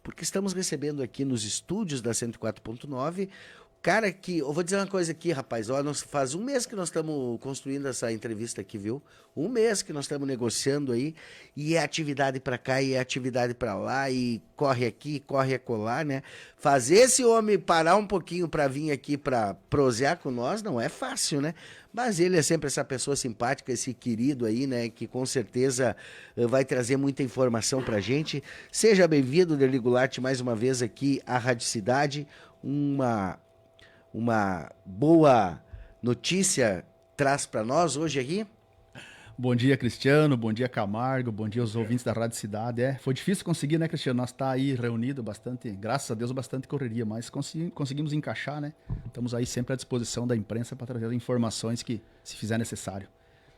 porque estamos recebendo aqui nos estúdios da 104.9 cara que, eu vou dizer uma coisa aqui, rapaz, ó, faz um mês que nós estamos construindo essa entrevista aqui, viu? Um mês que nós estamos negociando aí, e é atividade para cá, e é atividade para lá, e corre aqui, corre acolá, né? Fazer esse homem parar um pouquinho para vir aqui para prosear com nós não é fácil, né? Mas ele é sempre essa pessoa simpática, esse querido aí, né? Que com certeza vai trazer muita informação pra gente. Seja bem-vindo, Derli Goulart, mais uma vez aqui à Rádio Cidade. Uma boa notícia traz para nós hoje aqui? Bom dia, Cristiano. Bom dia, Camargo. Bom dia aos ouvintes da Rádio Cidade. Foi difícil conseguir, né, Cristiano? Nós tá aí reunido bastante, graças a Deus, bastante correria, mas conseguimos encaixar, né? Estamos aí sempre à disposição da imprensa para trazer as informações que se fizer necessário.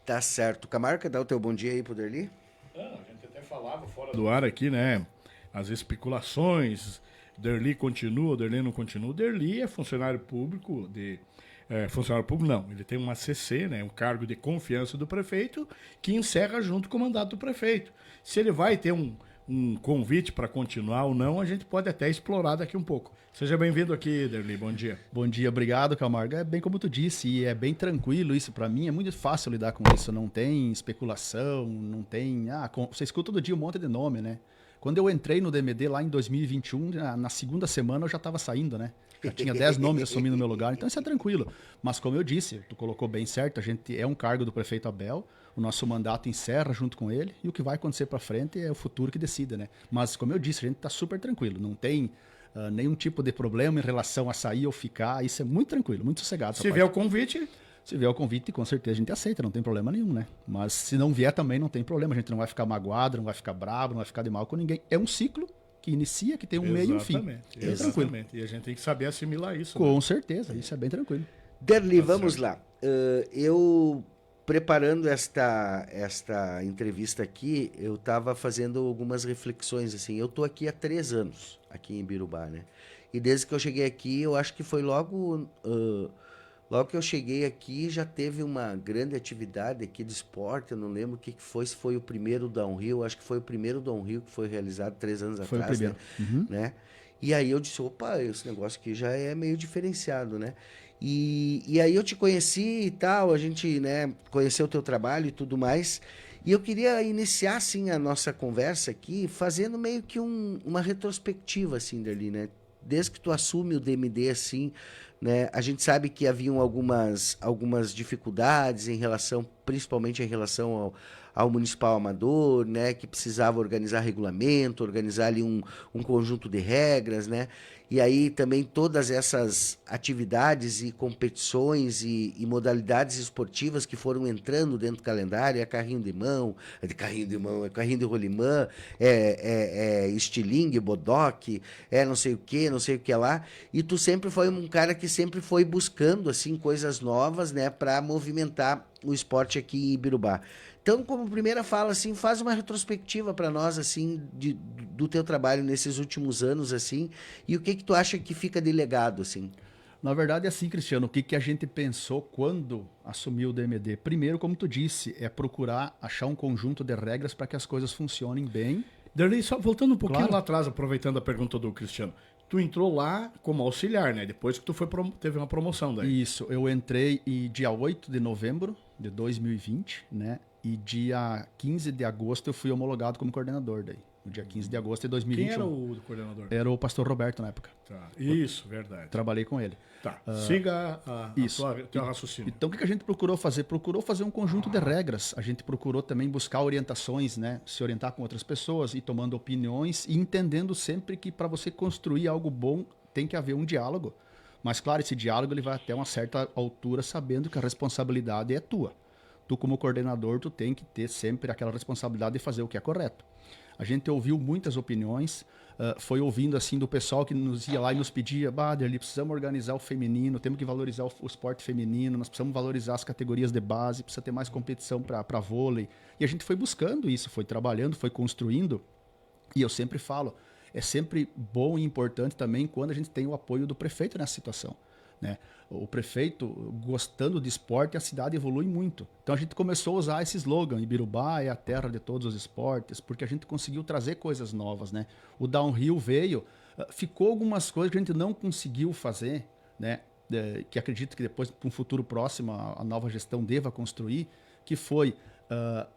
Tá certo. Camargo, dá o teu bom dia aí pro Derli? A gente até falava fora do ar aqui, né? As especulações, Derli continua, Derli não continua. O Derli é funcionário público funcionário público não, ele tem uma CC, né, um cargo de confiança do prefeito, que encerra junto com o mandato do prefeito. Se ele vai ter um convite para continuar ou não, a gente pode até explorar daqui um pouco. Seja bem-vindo aqui, Derli, bom dia. Bom dia, obrigado, Camargo. É bem como tu disse, e é bem tranquilo isso. Para mim é muito fácil lidar com isso, não tem especulação, não tem... você escuta todo dia um monte de nome, né? Quando eu entrei no DMD lá em 2021, na segunda semana eu já estava saindo, né? Já tinha 10 nomes assumindo o meu lugar, então isso é tranquilo. Mas como eu disse, tu colocou bem certo, a gente é um cargo do prefeito Abel, o nosso mandato encerra junto com ele, e o que vai acontecer para frente é o futuro que decida, né? Mas como eu disse, a gente está super tranquilo, não tem nenhum tipo de problema em relação a sair ou ficar, isso é muito tranquilo, muito sossegado. Se vier o convite... Se vier o convite, com certeza a gente aceita, não tem problema nenhum, né? Mas se não vier também não tem problema, a gente não vai ficar magoado, não vai ficar bravo, não vai ficar de mal com ninguém. É um ciclo que inicia, que tem um meio e um fim. Exatamente. E a gente tem que saber assimilar isso. Com certeza, isso é bem tranquilo. Derli, vamos lá. Eu, preparando esta entrevista aqui, eu estava fazendo algumas reflexões, assim. Eu tô aqui há 3 anos, aqui em Ibirubá, né? E desde que eu cheguei aqui, eu acho que foi logo que eu cheguei aqui, já teve uma grande atividade aqui de esporte, eu não lembro o que foi, se foi o primeiro downhill, acho que foi o primeiro downhill que foi realizado 3 anos Foi atrás, o primeiro. né? Uhum. Né? E aí eu disse, opa, esse negócio aqui já é meio diferenciado, né? E aí eu te conheci e tal, a gente, né, conheceu o teu trabalho e tudo mais, e eu queria iniciar, assim, a nossa conversa aqui, fazendo meio que uma retrospectiva, assim, Derli, né? Desde que tu assume o DMD, assim, né, a gente sabe que haviam algumas dificuldades principalmente em relação ao municipal amador, né, que precisava organizar regulamento, organizar ali um conjunto de regras, né, e aí também todas essas atividades e competições e modalidades esportivas que foram entrando dentro do calendário, carrinho de carrinho de rolimã, estilingue, bodoque, não sei o que lá, e tu sempre foi um cara que sempre foi buscando, assim, coisas novas, né, para movimentar o esporte aqui em Ibirubá. Então, como primeira fala, assim, faz uma retrospectiva para nós, assim, do teu trabalho nesses últimos anos, assim, e o que tu acha que fica de legado, assim? Na verdade é assim, Cristiano, o que a gente pensou quando assumiu o DMD? Primeiro, como tu disse, é procurar achar um conjunto de regras para que as coisas funcionem bem. Derli, só voltando um pouquinho Claro. lá atrás, aproveitando a pergunta do Cristiano. Tu entrou lá como auxiliar, né? Depois que tu teve uma promoção daí. Isso, eu entrei dia 8 de novembro de 2020, né? E dia 15 de agosto eu fui homologado como coordenador daí. No dia 15 de agosto de 2021. Quem era o coordenador? Era o pastor Roberto na época. Tá. Isso, verdade. Trabalhei com ele. Tá. Siga teu raciocínio. Então o que a gente procurou fazer? Procurou fazer um conjunto de regras. A gente procurou também buscar orientações, né? Se orientar com outras pessoas e tomando opiniões e entendendo sempre que para você construir algo bom tem que haver um diálogo. Mas claro, esse diálogo ele vai até uma certa altura sabendo que a responsabilidade é tua. Tu como coordenador, tu tem que ter sempre aquela responsabilidade de fazer o que é correto. A gente ouviu muitas opiniões, foi ouvindo assim do pessoal que nos ia lá e nos pedia, Derli, precisamos organizar o feminino, temos que valorizar o esporte feminino, nós precisamos valorizar as categorias de base, precisa ter mais competição para vôlei. E a gente foi buscando isso, foi trabalhando, foi construindo. E eu sempre falo, é sempre bom e importante também quando a gente tem o apoio do prefeito nessa situação. né? O prefeito, gostando de esporte, a cidade evolui muito. Então a gente começou a usar esse slogan, Ibirubá é a terra de todos os esportes, porque a gente conseguiu trazer coisas novas, né? O downhill veio, ficou algumas coisas que a gente não conseguiu fazer, né? Que acredito que depois, para um futuro próximo, a nova gestão deva construir, que foi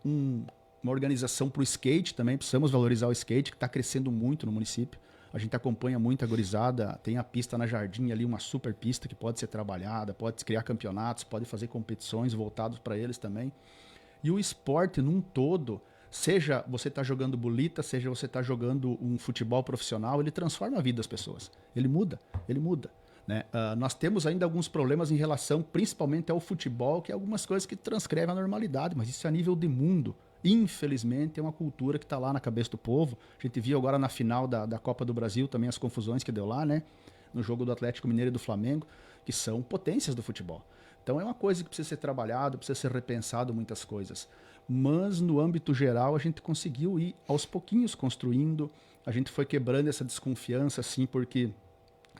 uma organização para o skate também. Precisamos valorizar o skate, que está crescendo muito no município. A gente acompanha muito a gurizada, tem a pista na Jardim ali, uma super pista que pode ser trabalhada, pode criar campeonatos, pode fazer competições voltadas para eles também. E o esporte num todo, seja você está jogando bolita, seja você está jogando um futebol profissional, ele transforma a vida das pessoas. Ele muda, né? Nós temos ainda alguns problemas em relação principalmente ao futebol, que é algumas coisas que transcrevem a normalidade, mas isso é a nível de mundo. Infelizmente, é uma cultura que está lá na cabeça do povo. A gente viu agora na final da Copa do Brasil também as confusões que deu lá, né? No jogo do Atlético Mineiro e do Flamengo, que são potências do futebol. Então é uma coisa que precisa ser trabalhado, precisa ser repensado muitas coisas. Mas no âmbito geral a gente conseguiu ir aos pouquinhos construindo. A gente foi quebrando essa desconfiança, assim, porque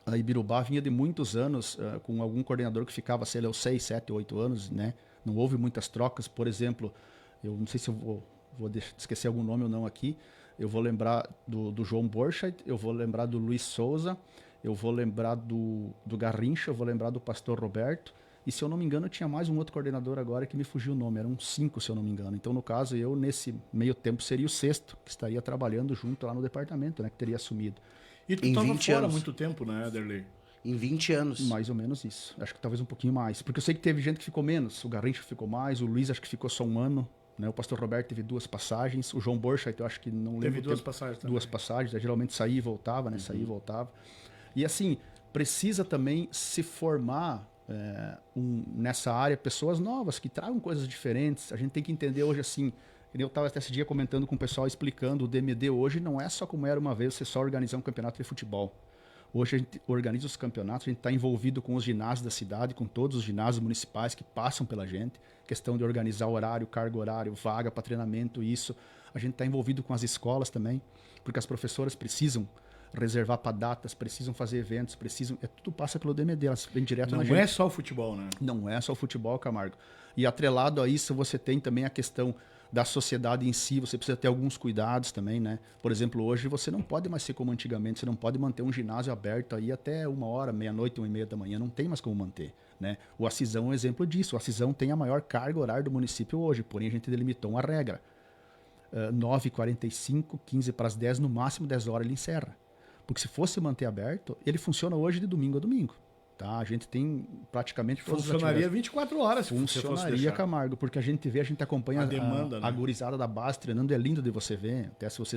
a Ibirubá vinha de muitos anos com algum coordenador que ficava, sei lá, 6, 7, 8 anos, né? Não houve muitas trocas, por exemplo. Eu não sei se eu vou esquecer algum nome ou não aqui. Eu vou lembrar do João Borchardt, eu vou lembrar do Luiz Souza, eu vou lembrar do Garrincha, eu vou lembrar do Pastor Roberto. E se eu não me engano, tinha mais um outro coordenador agora que me fugiu o nome. Eram 5, se eu não me engano. Então, no caso, eu, nesse meio tempo, seria o 6º, que estaria trabalhando junto lá no departamento, né? Que teria assumido. E tu estava fora há muito tempo, né, Derlei? Em 20 anos. Mais ou menos isso. Acho que talvez um pouquinho mais. Porque eu sei que teve gente que ficou menos. O Garrincha ficou mais, o Luiz acho que ficou só 1 ano. Né? O Pastor Roberto teve 2 passagens. O João Borchardt, eu acho que não lembro. Teve 2 passagens também. 2 passagens. Geralmente saía e voltava, né? Saía e voltava. E assim, precisa também se formar nessa área pessoas novas que tragam coisas diferentes. A gente tem que entender hoje assim. Eu estava até esse dia comentando com o pessoal, explicando, o DMD hoje não é só como era uma vez, você só organizar um campeonato de futebol. Hoje a gente organiza os campeonatos, a gente está envolvido com os ginásios da cidade, com todos os ginásios municipais que passam pela gente. Questão de organizar horário, carga horário, vaga para treinamento, isso. A gente está envolvido com as escolas também, porque as professoras precisam reservar para datas, precisam fazer eventos, tudo passa pelo DMD, elas vêm direto na gente. Não é só o futebol, né? Não é só o futebol, Camargo. E atrelado a isso, você tem também a questão da sociedade em si, você precisa ter alguns cuidados também, né? Por exemplo, hoje você não pode mais ser como antigamente, você não pode manter um ginásio aberto aí até 1h, meia-noite, 1h30 da manhã, não tem mais como manter, né? O Acisão é um exemplo disso, o Acisão tem a maior carga horária do município hoje, porém a gente delimitou uma regra, 9h45, 15 para as 10, no máximo 10 horas ele encerra, porque se fosse manter aberto, ele funciona hoje de domingo a domingo. Tá? A gente tem praticamente todas funcionaria 24 horas se funcionaria, Camargo, porque a gente acompanha a demanda, a gurizada da base treinando, é lindo de você ver. Até se você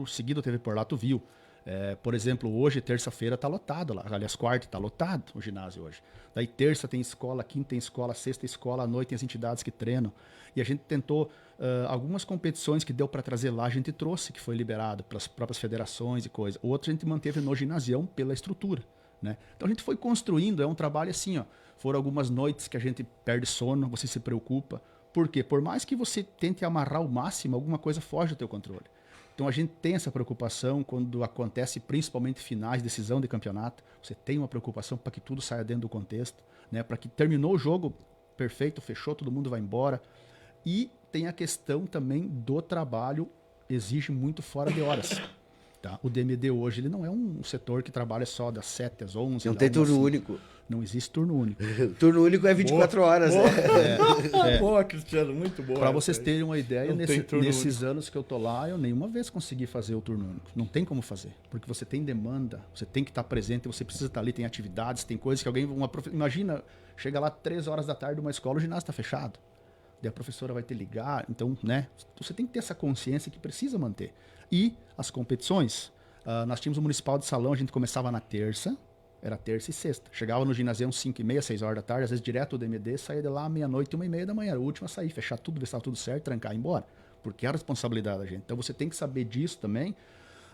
seguido teve por lá, tu viu. Por exemplo, hoje, terça-feira, tá lotado lá. Aliás, quarta, tá lotado o ginásio hoje. Daí terça tem escola, quinta tem escola, sexta escola, à noite tem as entidades que treinam. E a gente tentou algumas competições que deu para trazer lá, a gente trouxe, que foi liberado para as próprias federações e coisa. Outras a gente manteve no ginásio pela estrutura. Né? Então a gente foi construindo, é um trabalho assim, ó. Foram algumas noites que a gente perde sono, você se preocupa. Por quê? Por mais que você tente amarrar o máximo, alguma coisa foge do teu controle. Então a gente tem essa preocupação quando acontece principalmente finais, decisão de campeonato. Você tem uma preocupação para que tudo saia dentro do contexto, né? Para que terminou o jogo, perfeito, fechou, todo mundo vai embora. E tem a questão também do trabalho, exige muito fora de horas. Tá? O DMD hoje ele não é um setor que trabalha só das 7 às 11. Não tem turno único. Não existe turno único. Turno único é 24 horas. Boa. Boa, Cristiano, muito boa. Para vocês terem uma ideia, nesses anos que eu tô lá, eu nenhuma vez consegui fazer o turno único. Não tem como fazer. Porque você tem demanda, você tem que estar presente, você precisa estar ali, tem atividades, tem coisas que alguém... Imagina, chega lá 3 horas da tarde numa escola, o ginásio está fechado. Daí a professora vai te ligar. Então, né? Você tem que ter essa consciência que precisa manter. E as competições, nós tínhamos o Municipal de Salão, a gente começava na terça, era terça e sexta. Chegava no ginásio 5h30, 6 horas da tarde, às vezes direto do DMD, saía de lá meia-noite, 1h30 da manhã. Era o último a sair, fechar tudo, ver se estava tudo certo, trancar e ir embora. Porque é a responsabilidade da gente. Então você tem que saber disso também.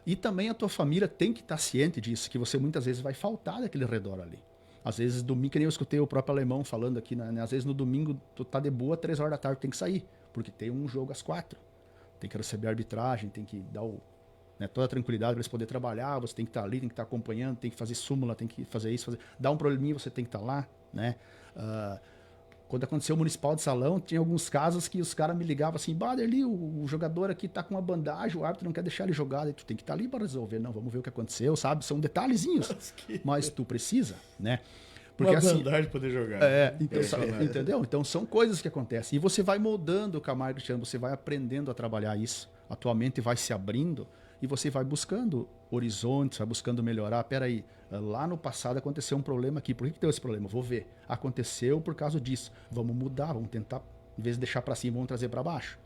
E também a tua família tem que estar ciente disso, que você muitas vezes vai faltar daquele redor ali. Às vezes domingo, que nem eu escutei o próprio alemão falando aqui, né? Às vezes no domingo tu tá de boa, 3 horas da tarde tu tem que sair, porque tem um jogo às 4. Tem que receber a arbitragem, tem que dar né? Toda a tranquilidade para eles poderem trabalhar, você tem que estar ali, tem que estar acompanhando, tem que fazer súmula, tem que fazer isso, dá um probleminha, você tem que estar lá, né? Quando aconteceu o Municipal de Salão, tinha alguns casos que os caras me ligavam assim, ali o jogador aqui tá com uma bandagem, o árbitro não quer deixar ele jogar, e tu tem que estar ali para resolver. Não, vamos ver o que aconteceu, sabe? São detalhezinhos, mas tu precisa, né? Porque uma bandagem assim, poder jogar. Então, entendeu? Então são coisas que acontecem. E você vai moldando o Camargo, Cristiano, você vai aprendendo a trabalhar isso, a tua mente vai se abrindo e você vai buscando horizontes, vai buscando melhorar. Peraí, lá no passado aconteceu um problema aqui. Por que deu esse problema? Vou ver. Aconteceu por causa disso. Vamos mudar, vamos tentar, em vez de deixar para cima, vamos trazer para baixo.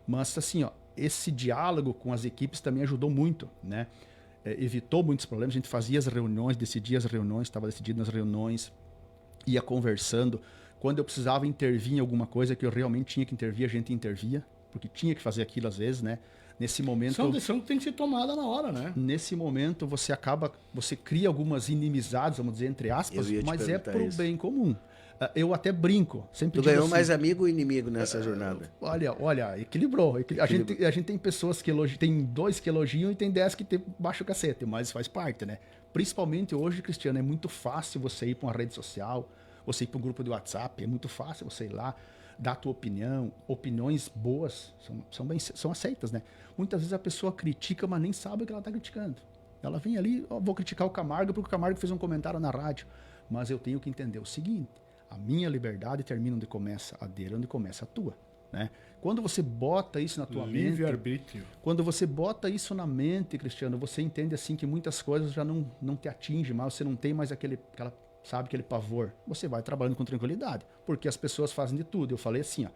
Mas assim, ó, esse diálogo com as equipes também ajudou muito, né? Evitou muitos problemas. A gente fazia as reuniões, decidia as reuniões, estava decidido nas reuniões, ia conversando. Quando eu precisava intervir em alguma coisa que eu realmente tinha que intervir, a gente intervia, porque tinha que fazer aquilo às vezes, né? Nesse momento... Isso é uma decisão que tem que ser tomada na hora, né? Nesse momento, você cria algumas inimizades, vamos dizer, entre aspas, mas é pro bem comum. Eu até brinco. Sempre tu ganhou assim, mais amigo ou inimigo nessa jornada? Olha, equilibrou. A gente tem pessoas que elogiam, tem 2 que elogiam e tem 10 que tem baixo o cacete, mas faz parte, né? Principalmente hoje, Cristiano, é muito fácil você ir para uma rede social, você ir para um grupo de WhatsApp, é muito fácil você ir lá, dar a tua opinião. Opiniões boas são aceitas, né? Muitas vezes a pessoa critica, mas nem sabe o que ela está criticando. Ela vem ali, vou criticar o Camargo porque o Camargo fez um comentário na rádio. Mas eu tenho que entender o seguinte, a minha liberdade termina onde começa a dele, onde começa a tua, né? Quando você bota isso na tua mente... Livre-arbítrio. Quando você bota isso na mente, Cristiano, você entende assim que muitas coisas já não te atingem mais, você não tem mais aquele pavor. Você vai trabalhando com tranquilidade, porque as pessoas fazem de tudo. Eu falei assim, ó,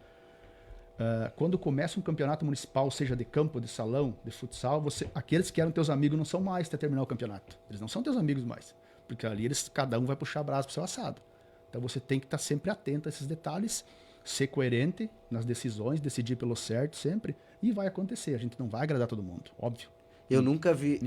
quando começa um campeonato municipal, seja de campo, de salão, de futsal, aqueles que eram teus amigos não são mais até terminar o campeonato. Eles não são teus amigos mais, porque ali cada um vai puxar a brasa pro seu assado. Então você tem que estar sempre atento a esses detalhes, ser coerente nas decisões, decidir pelo certo sempre, e vai acontecer. A gente não vai agradar todo mundo, óbvio. Eu nunca vi,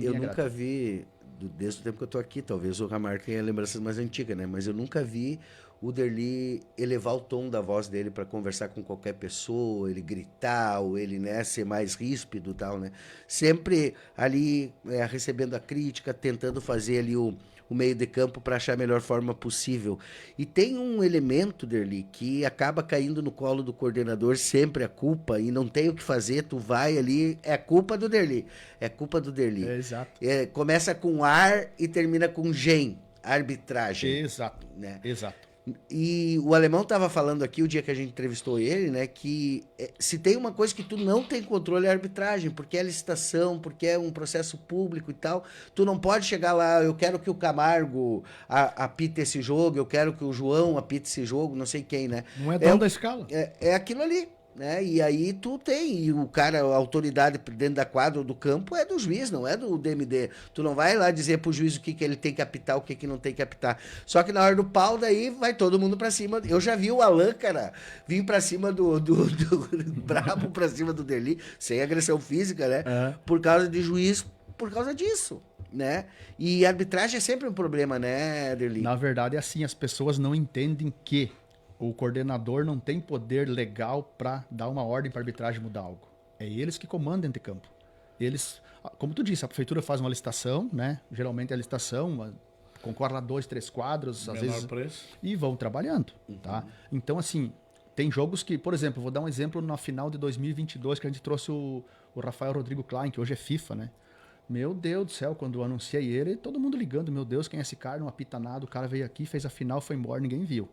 desde o tempo que eu tô aqui, talvez o Camargo tenha lembranças mais antigas, né? Mas eu nunca vi o Derli elevar o tom da voz dele para conversar com qualquer pessoa, ele gritar, ou ele, né, ser mais ríspido e tal, né? Sempre ali recebendo a crítica, tentando fazer ali o meio de campo para achar a melhor forma possível. E tem um elemento, Derli, que acaba caindo no colo do coordenador sempre a culpa, e não tem o que fazer, tu vai ali, é culpa do Derli. É culpa do Derli. Exato. Começa com ar e termina com gen, arbitragem. Exato, né? Exato. E o Alemão estava falando aqui, o dia que a gente entrevistou ele, né, que se tem uma coisa que tu não tem controle é a arbitragem, porque é licitação, porque é um processo público e tal. Tu não pode chegar lá, eu quero que o Camargo apite esse jogo, eu quero que o João apite esse jogo, não sei quem, né? Não é dono da escala. É aquilo ali. Né? E aí tu tem, e o cara, a autoridade dentro da quadra ou do campo é do juiz, não é do DMD. Tu não vai lá dizer pro juiz o que ele tem que apitar, o que não tem que apitar. Só que na hora do pau, daí vai todo mundo pra cima. Eu já vi o Alan, cara, vir pra cima do brabo pra cima do Derli, sem agressão física, né? Por causa de juiz, por causa disso, né? E arbitragem é sempre um problema, né, Derli? Na verdade é assim, as pessoas não entendem que o coordenador não tem poder legal para dar uma ordem para a arbitragem mudar algo. É eles que comandam dentro de campo. Eles, como tu disse, a prefeitura faz uma licitação, né? Geralmente é a licitação, concorre lá 2, 3 quadros, às vezes, preço. E vão trabalhando, tá? Então, assim, tem jogos que, por exemplo, vou dar um exemplo na final de 2022 que a gente trouxe o Rafael Rodrigo Klein, que hoje é FIFA, né? Meu Deus do céu, quando eu anunciei ele, todo mundo ligando, meu Deus, quem é esse cara? Não apita nada, o cara veio aqui, fez a final, foi embora, ninguém viu.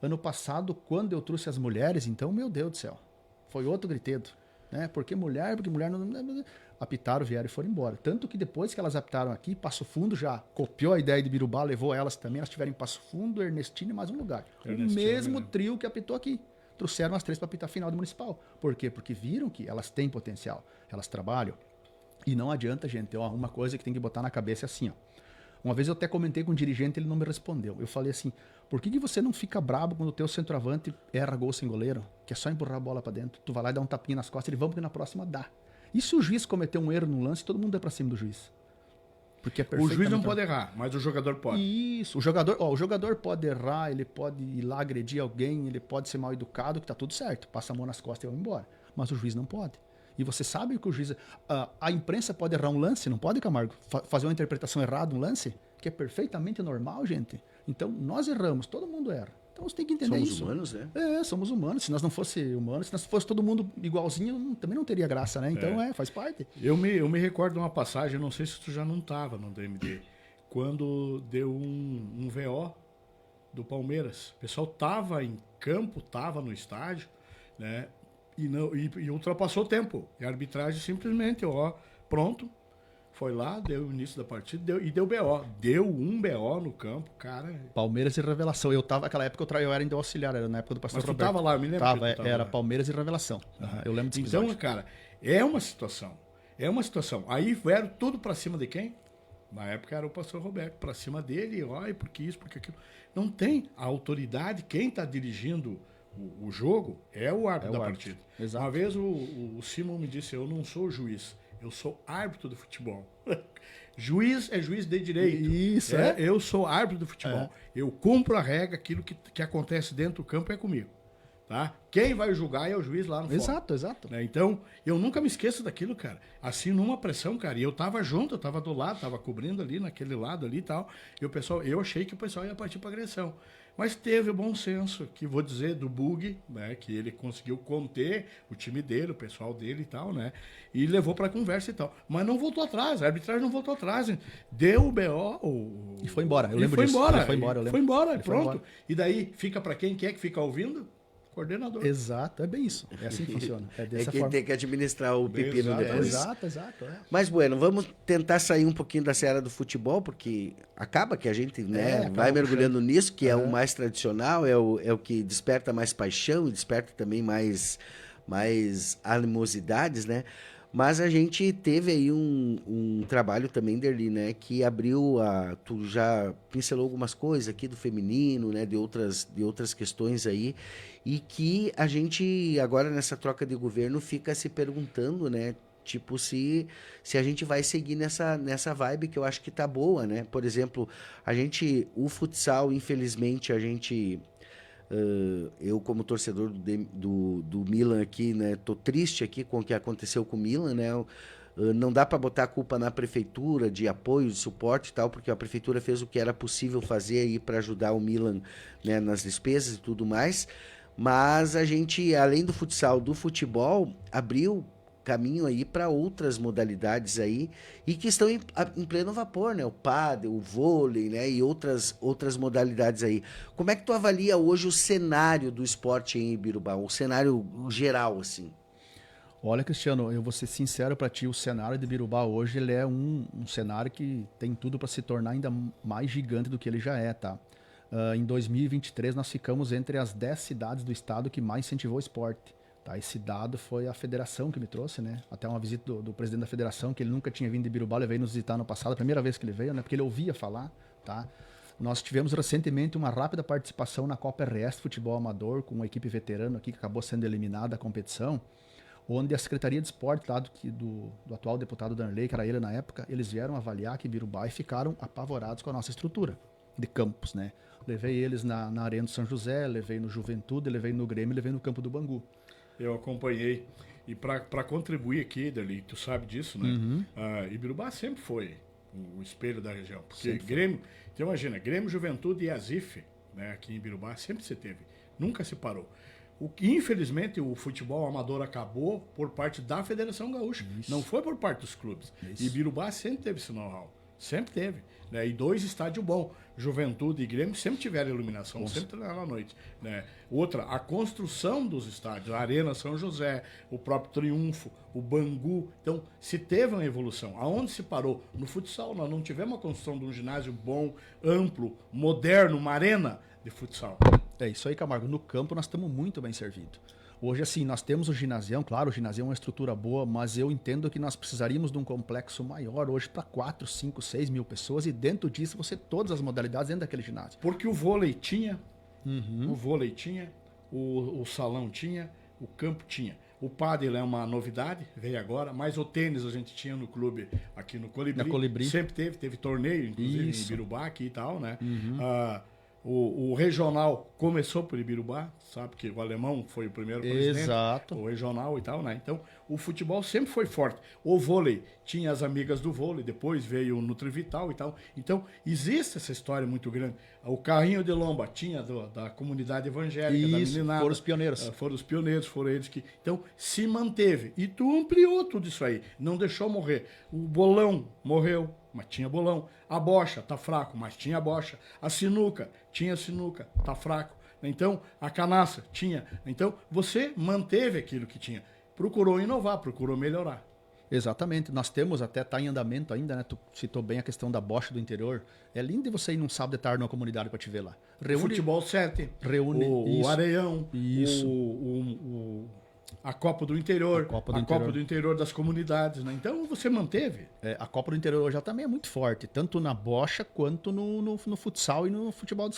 Ano passado, quando eu trouxe as mulheres, então, meu Deus do céu, foi outro gritedo, né? Porque mulher não... Apitaram, vieram e foram embora. Tanto que depois que elas apitaram aqui, Passo Fundo já copiou a ideia de Birubá, levou elas também, elas tiveram em Passo Fundo, Ernestina e mais um lugar. O mesmo trio que apitou aqui. Trouxeram as 3 para apitar a final do municipal. Por quê? Porque viram que elas têm potencial, elas trabalham. E não adianta, gente, uma coisa que tem que botar na cabeça é assim, ó. Uma vez eu até comentei com um dirigente, ele não me respondeu. Eu falei assim, por que você não fica brabo quando o teu centroavante erra gol sem goleiro? Que é só empurrar a bola pra dentro. Tu vai lá e dá um tapinha nas costas, ele vamos porque na próxima dá. E se o juiz cometer um erro no lance, todo mundo é pra cima do juiz. Porque é o juiz não pode errar, mas o jogador pode. Isso, o jogador pode errar, ele pode ir lá agredir alguém, ele pode ser mal educado, que tá tudo certo. Passa a mão nas costas e vai embora. Mas o juiz não pode. E você sabe que o juiz... A imprensa pode errar um lance, não pode, Camargo? Fazer uma interpretação errada, um lance, que é perfeitamente normal, gente. Então, nós erramos, todo mundo erra. Então, você tem que entender isso. Somos humanos, né? Somos humanos. Se nós não fosse humanos, se nós fosse todo mundo igualzinho, também não teria graça, né? Então, faz parte. Eu me recordo de uma passagem, não sei se tu já não estava no DMD, quando deu um VO do Palmeiras. O pessoal tava em campo, tava no estádio, né? E ultrapassou o tempo. E a arbitragem simplesmente, pronto, foi lá, deu o início da partida e deu BO. Deu um BO no campo, cara. Palmeiras e Revelação. Eu tava, naquela época eu era ainda auxiliar, era na época do Pastor Mas tu Roberto. tava lá, eu me lembro. Tava, que tu era lá. Palmeiras e Revelação. Eu lembro desse Então, episódio. cara, é uma situação. É uma situação. Aí vieram tudo pra cima de quem? Na época era o Pastor Roberto, pra cima dele, e porque isso, porque aquilo. Não tem a autoridade, quem tá dirigindo o jogo é o árbitro da partida. Exato. Uma vez o Simon me disse, eu não sou juiz, eu sou árbitro do futebol. Juiz é juiz de direito. Isso, Eu sou árbitro do futebol. Eu cumpro a regra, aquilo que acontece dentro do campo é comigo. Tá? Quem vai julgar é o juiz lá no fora. Exato. Né? Então, eu nunca me esqueço daquilo, cara. Assim, numa pressão, cara. E eu tava junto, eu tava do lado, tava cobrindo ali, naquele lado ali e tal. E o pessoal, eu achei que o pessoal ia partir pra agressão. Mas teve o bom senso, que vou dizer, do Bug, né? Que ele conseguiu conter o time dele, o pessoal dele e tal, né? E levou pra conversa e tal. Mas não voltou atrás, a arbitragem não voltou atrás. Hein? Deu o BO. E foi embora, eu lembro foi disso. Embora. Ele foi embora, eu lembro. Foi embora, Ele foi pronto. embora. E daí, fica pra quem é que fica ouvindo? Coordenador. Exato, é bem isso. É assim que funciona. É dessa quem forma. tem que administrar o pepino Exato. depois. Exato. Mas, bueno, vamos tentar sair um pouquinho da seara do futebol, porque acaba que a gente vai mergulhando nisso, que é o mais tradicional, é o que desperta mais paixão e desperta também mais animosidades, né? Mas a gente teve aí um trabalho também, Derli, né? Que abriu tu já pincelou algumas coisas aqui do feminino, né? De outras questões aí. E que a gente, agora nessa troca de governo, fica se perguntando, né? Tipo, se a gente vai seguir nessa vibe que eu acho que tá boa, né? Por exemplo, o futsal, infelizmente, a gente... eu, como torcedor do Milan aqui, né, tô triste aqui com o que aconteceu com o Milan, né? Não dá para botar a culpa na prefeitura de apoio, de suporte e tal, porque a prefeitura fez o que era possível fazer aí para ajudar o Milan, né, nas despesas e tudo mais. Mas a gente, além do futsal, do futebol, abriu caminho aí para outras modalidades aí e que estão em pleno vapor, né? O pádel, o vôlei, né? E outras modalidades aí. Como é que tu avalia hoje o cenário do esporte em Ibirubá? O cenário geral, assim? Olha, Cristiano, eu vou ser sincero para ti, o cenário de Ibirubá hoje ele é um cenário que tem tudo para se tornar ainda mais gigante do que ele já é, tá? Em 2023 nós ficamos entre as 10 cidades do estado que mais incentivou o esporte. Tá, esse dado foi a federação que me trouxe, né? Até uma visita do presidente da federação, que ele nunca tinha vindo de Ibirubá, ele veio nos visitar no passado, a primeira vez que ele veio, né? Porque ele ouvia falar, tá? Nós tivemos recentemente uma rápida participação na Copa RS Futebol Amador, com uma equipe veterana aqui que acabou sendo eliminada da competição, onde a Secretaria de Esporte, lá do atual deputado Darley, que era ele na época, eles vieram avaliar aqui em Ibirubá e ficaram apavorados com a nossa estrutura de campos, né? Levei eles na Arena do São José, levei no Juventude, levei no Grêmio, levei no Campo do Bangu. Eu acompanhei. E para contribuir aqui, Dali, tu sabe disso, né? Ibirubá sempre foi o espelho da região. Porque Grêmio, então imagina, Grêmio, Juventude e Azif, né, aqui em Ibirubá, sempre se teve. Nunca se parou. Infelizmente, o futebol amador acabou por parte da Federação Gaúcha. Isso. Não foi por parte dos clubes. Isso. Ibirubá sempre teve esse know-how. Sempre teve. Né? E 2 estádios bons. Juventude e Grêmio sempre tiveram iluminação, Nossa. Sempre treinaram à noite. Né? Outra, a construção dos estádios, a Arena São José, o próprio Triunfo, o Bangu. Então, se teve uma evolução. Aonde se parou? No futsal, nós não tivemos a construção de um ginásio bom, amplo, moderno, uma arena de futsal. É isso aí, Camargo. No campo nós estamos muito bem servidos. Hoje, assim, nós temos o ginasião, claro, o ginasião é uma estrutura boa, mas eu entendo que nós precisaríamos de um complexo maior hoje para 4, 5, 6 mil pessoas e dentro disso você todas as modalidades dentro daquele ginásio. Porque o vôlei tinha, o salão tinha, o campo tinha. O pádel é uma novidade, veio agora, mas o tênis a gente tinha no clube aqui no Colibri. Na Colibri. Sempre teve torneio, inclusive Isso. em Ibirubá aqui e tal, né? O regional começou por Ibirubá, sabe que o alemão foi o primeiro presidente. Exato. O regional e tal, né? Então, o futebol sempre foi forte. O vôlei, tinha as amigas do vôlei, depois veio o Nutrivital e tal. Então, existe essa história muito grande. O carrinho de lomba tinha da comunidade evangélica, da meninada. Foram os pioneiros. Foram os pioneiros, foram eles que... Então, se manteve. E tu ampliou tudo isso aí. Não deixou morrer. O bolão morreu, mas tinha bolão. A bocha, tá fraco, mas tinha bocha. A sinuca, tinha sinuca, tá fraco. Então, a canaça, tinha. Então, você manteve aquilo que tinha. Procurou inovar, procurou melhorar. Exatamente. Nós temos, até está em andamento ainda, né? Tu citou bem a questão da bocha do interior. É lindo você ir num sábado de tarde numa comunidade para te ver lá. Futebol 7, reúne o Areião, isso. A Copa do Interior, A Copa do Interior das comunidades, né? Então você manteve. A Copa do Interior já também é muito forte, tanto na bocha quanto no futsal e no futebol de